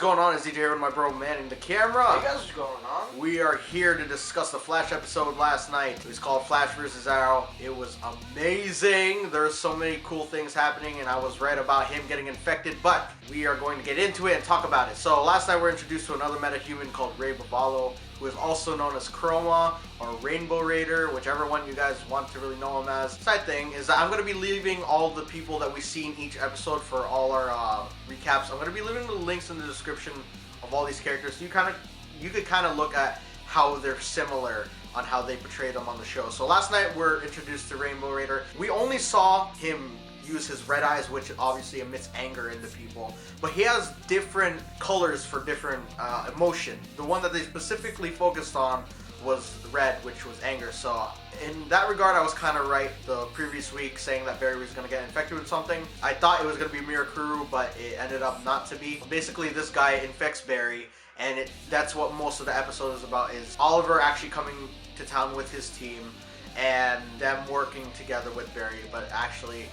going on? It's DJ here with my bro manning the camera. Hey guys, what's going on? We are here to discuss the Flash episode last night. It was called Flash vs. Arrow. It was amazing. There's so many cool things happening, and I was right about him getting infected, but we are going to get into it and talk about it. So last night we were introduced to another metahuman called Ray Bavalo, who is also known as Chroma or Rainbow Raider, whichever one you guys want to really know him as. Side thing is that I'm going to be leaving all the people that we see in each episode for all our recaps. I'm going to be leaving the links in the description of all these characters, so you could kind of look at how they're similar on how they portrayed them on the show. So last night we're introduced to Rainbow Raider. We only saw him use his red eyes, which obviously emits anger into people, but he has different colors for different emotion. The one that they specifically focused on was red, which was anger. So in that regard, I was kind of right the previous week saying that Barry was going to get infected with something. I thought it was going to be Mirakuru, but it ended up not to be. Basically, this guy infects Barry, and that's what most of the episode is about, is Oliver actually coming to town with his team and them working together with Barry, but actually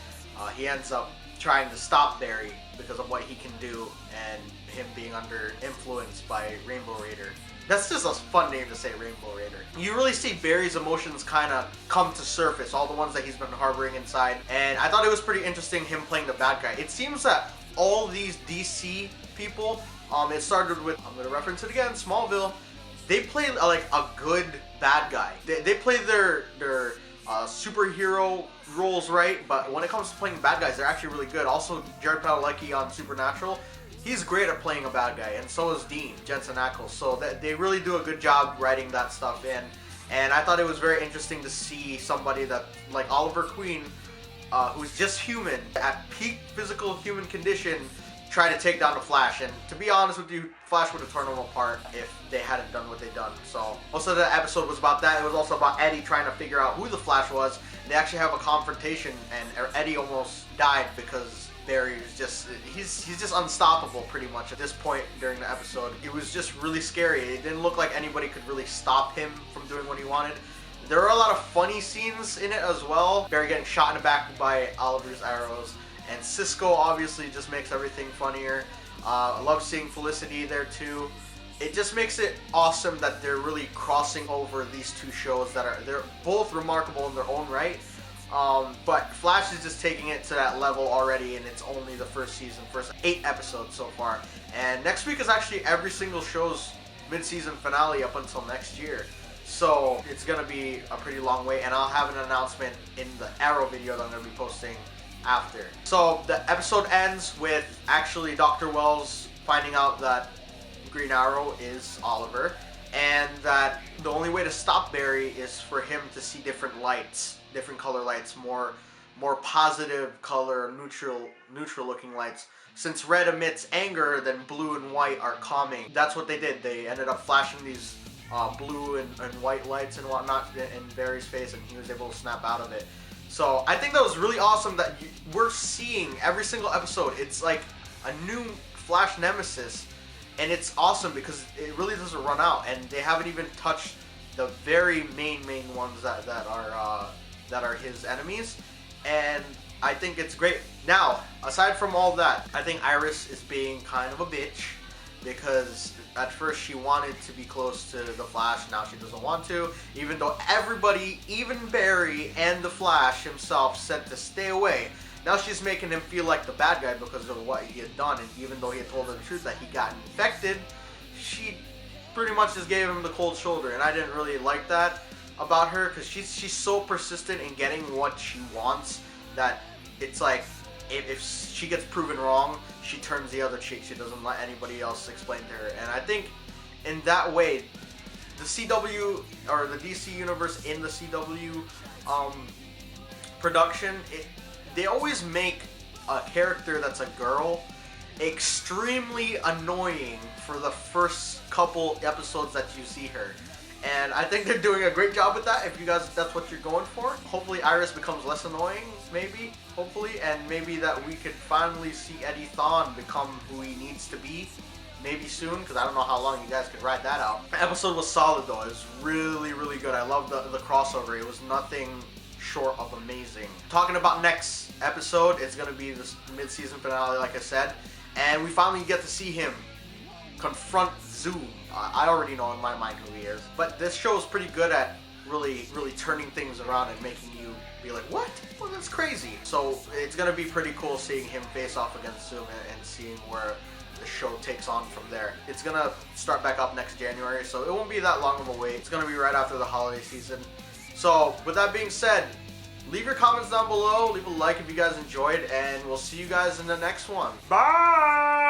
he ends up trying to stop Barry because of what he can do and him being under influence by Rainbow Raider. That's just a fun name to say, Rainbow Raider. You really see Barry's emotions kind of come to surface, all the ones that he's been harboring inside, and I thought it was pretty interesting him playing the bad guy. It seems that all these DC people, it started with, I'm going to reference it again, Smallville, they play like a good bad guy. They play their superhero roles right, but when it comes to playing bad guys, they're actually really good. Also, Jared Padalecki on Supernatural, he's great at playing a bad guy, and so is Dean, Jensen Ackles. So they really do a good job writing that stuff in, and I thought it was very interesting to see somebody that, like Oliver Queen, who's just human, at peak physical human condition, try to take down the Flash. And to be honest with you, Flash would have torn them apart if they hadn't done what they done. So most of the episode was about that. It was also about Eddie trying to figure out who the Flash was. They actually have a confrontation, and Eddie almost died because Barry is he's just unstoppable pretty much at this point during the episode. It was just really scary. It didn't look like anybody could really stop him from doing what he wanted. There were a lot of funny scenes in it as well. Barry getting shot in the back by Oliver's arrows. And Cisco obviously just makes everything funnier. I love seeing Felicity there too. It just makes it awesome that they're really crossing over these two shows they're both remarkable in their own right. But Flash is just taking it to that level already, and it's only the first season, first 8 episodes so far. And next week is actually every single show's mid-season finale up until next year. So it's gonna be a pretty long wait, and I'll have an announcement in the Arrow video that I'm gonna be posting after. So the episode ends with actually Dr. Wells finding out that Green Arrow is Oliver, and that the only way to stop Barry is for him to see different lights, different color lights, more positive color, neutral looking lights. Since red emits anger, then blue and white are calming. That's what they did. They ended up flashing these blue and white lights and whatnot in Barry's face, and he was able to snap out of it. So I think that was really awesome that we're seeing every single episode. It's like a new Flash nemesis, and it's awesome because it really doesn't run out, and they haven't even touched the very main ones that are his enemies, and I think it's great. Now, aside from all that, I think Iris is being kind of a bitch because at first she wanted to be close to the Flash, now she doesn't want to, even though everybody, even Barry and the Flash himself, said to stay away. Now she's making him feel like the bad guy because of what he had done, and even though he had told her the truth that he got infected, she pretty much just gave him the cold shoulder, and I didn't really like that about her because she's so persistent in getting what she wants that it's like if she gets proven wrong, she turns the other cheek. She doesn't let anybody else explain to her. And I think in that way, the CW or the DC universe in the CW production, they always make a character that's a girl extremely annoying for the first couple episodes that you see her. And I think they're doing a great job with that. If you guys, that's what you're going for. Hopefully Iris becomes less annoying, maybe, hopefully. And maybe that we could finally see Eddie Thawne become who he needs to be. Maybe soon, because I don't know how long you guys could ride that out. The episode was solid though. It was really, really good. I loved the crossover. It was nothing short of amazing. Talking about next episode, it's going to be this mid-season finale, like I said. And we finally get to see him confront Zoom. I already know in my mind who he is, but this show is pretty good at really turning things around and making you be like, what? Well, that's crazy. So it's gonna be pretty cool seeing him face off against Zoom and seeing where the show takes on from there. It's gonna start back up next January, so it won't be that long of a wait. It's gonna be right after the holiday season. So with that being said, leave your comments down below, leave a like if you guys enjoyed, and we'll see you guys in the next one. Bye!